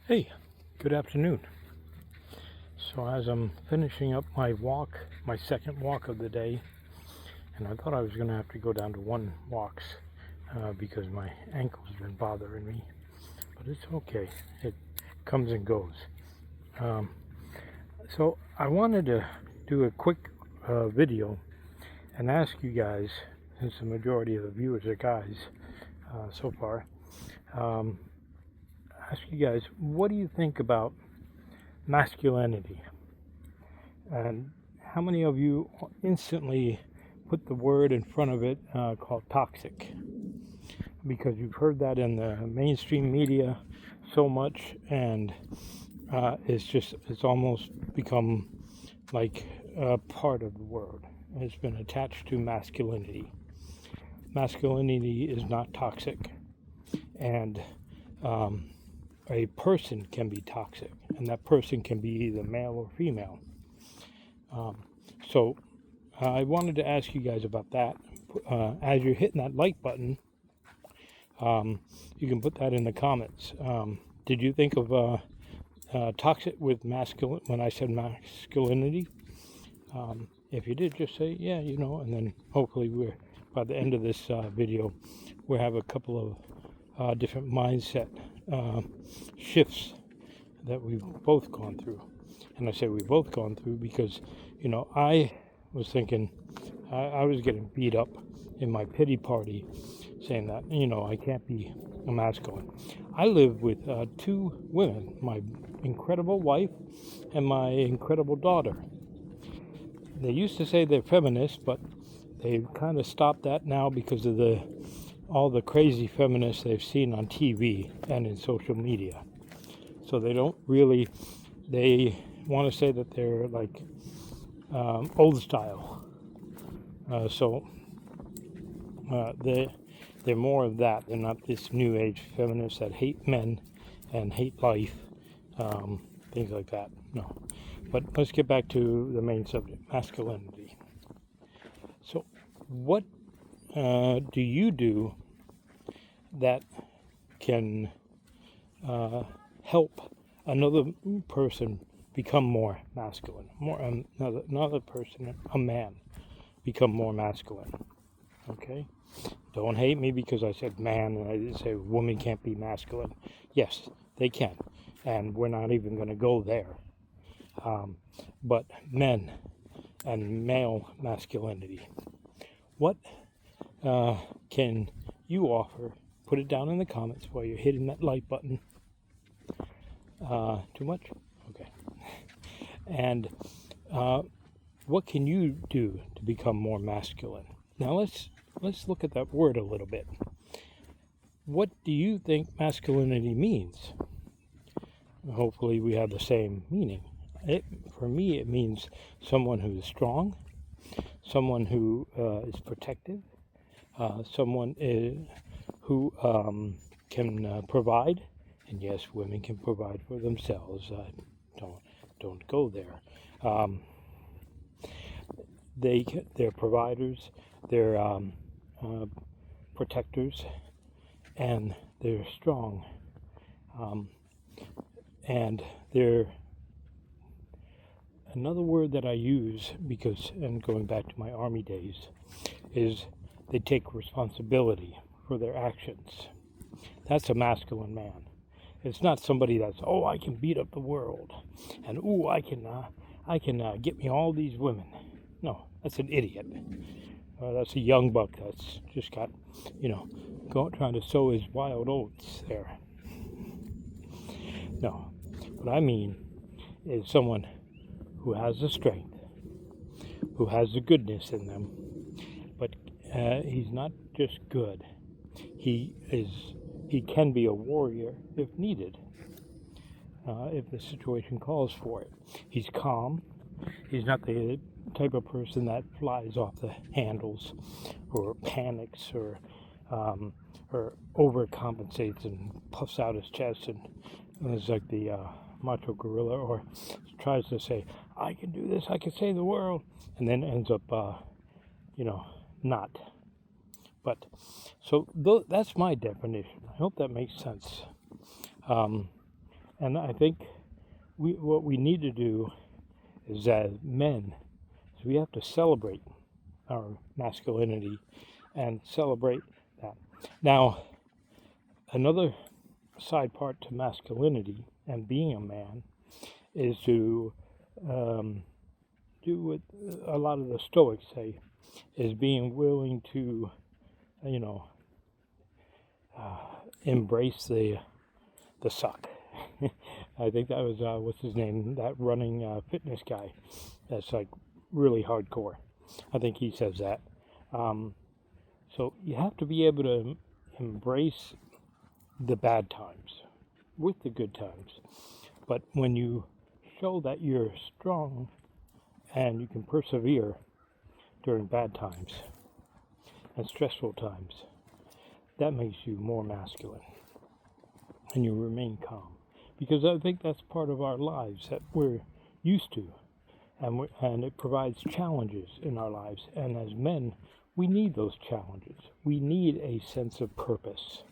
Hey, good afternoon. So as I'm finishing up my walk, my second walk of the day, and I thought I was going to have to go down to one walks because my ankle's been bothering me, but it's okay. It comes and goes. Um, so I wanted to do a quick video and ask you guys, since the majority of the viewers are guys so far, um, ask you guys, what do you think about masculinity? And how many of you instantly put the word in front of it called toxic? Because you've heard that in the mainstream media so much, and it's almost become like a part of the word. It's been attached to masculinity. Masculinity is not toxic, and a person can be toxic, and that person can be either male or female. So I wanted to ask you guys about that. As you're hitting that like button, you can put that in the comments. Did you think of toxic with masculine when I said masculinity? If you did, just say yeah, and then hopefully by the end of this video, we'll have a couple of different mindset shifts that we've both gone through. And I say we've both gone through because, I was thinking I was getting beat up in my pity party saying that, I can't be a masculine. I live with two women, my incredible wife and my incredible daughter. They used to say they're feminists, but they've kind of stopped that now because of all the crazy feminists they've seen on TV and in social media. So they want to say that they're like old style. They're more of that. They're not this new age feminists that hate men and hate life, things like that. No. But let's get back to the main subject, masculinity. So what do you do that can help another person become more masculine, another person, a man, become more masculine? Okay? Don't hate me because I said man and I didn't say woman can't be masculine. Yes, they can, and we're not even going to go there. But men and male masculinity, what can you offer? Put it down in the comments while you're hitting that like button. Too much? Okay. And what can you do to become more masculine? Now let's look at that word a little bit. What do you think masculinity means? Hopefully we have the same meaning. For me, it means someone who is strong, someone who is protective, someone who can provide. And yes, women can provide for themselves. Don't go there. They're providers, they're protectors, and they're strong. And they're another word that I use and going back to my army days, is they take responsibility for their actions. That's a masculine man. It's not somebody that's, I can beat up the world, and I can get me all these women. No, that's an idiot. That's a young buck that's just got, trying to sow his wild oats there. No, what I mean is someone who has the strength, who has the goodness in them, but he's not just good. He can be a warrior if needed, if the situation calls for it. He's calm. He's not the type of person that flies off the handles or panics or overcompensates and puffs out his chest and is like the macho gorilla, or tries to say, I can do this, I can save the world, and then ends up, not. But, so that's my definition. I hope that makes sense. And I think what we need to do is, as men, is we have to celebrate our masculinity and celebrate that. Now, another side part to masculinity and being a man is to do what a lot of the Stoics say, is being willing to, you know, embrace the suck. I think that was what's his name, that running fitness guy. That's like really hardcore. I think he says that. So you have to be able to embrace the bad times with the good times. But when you show that you're strong and you can persevere during bad times and stressful times, that makes you more masculine, and you remain calm. Because I think that's part of our lives that we're used to, and it provides challenges in our lives. And as men, we need those challenges. We need a sense of purpose.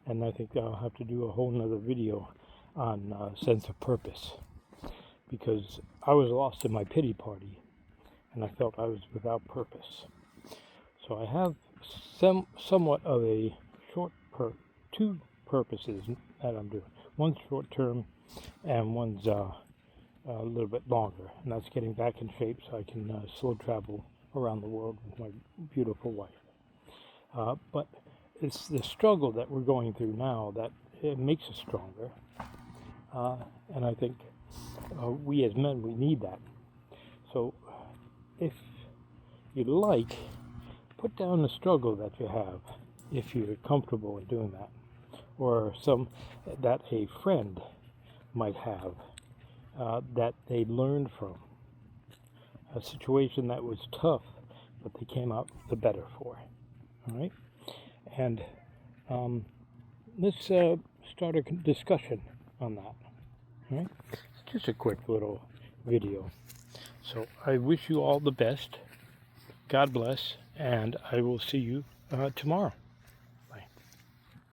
And I think I'll have to do a whole nother video on sense of purpose, because I was lost in my pity party, and I felt I was without purpose. So I have somewhat of a two purposes that I'm doing. One's short term, and one's a little bit longer, and that's getting back in shape so I can slow travel around the world with my beautiful wife. But it's the struggle that we're going through now that it makes us stronger, and I think we as men, we need that. So if you like, put down the struggle that you have, if you're comfortable in doing that, or some that a friend might have that they learned from a situation that was tough, but they came out the better for. All right, and let's start a discussion on that. All right, it's just a quick little video. So I wish you all the best. God bless, and I will see you tomorrow.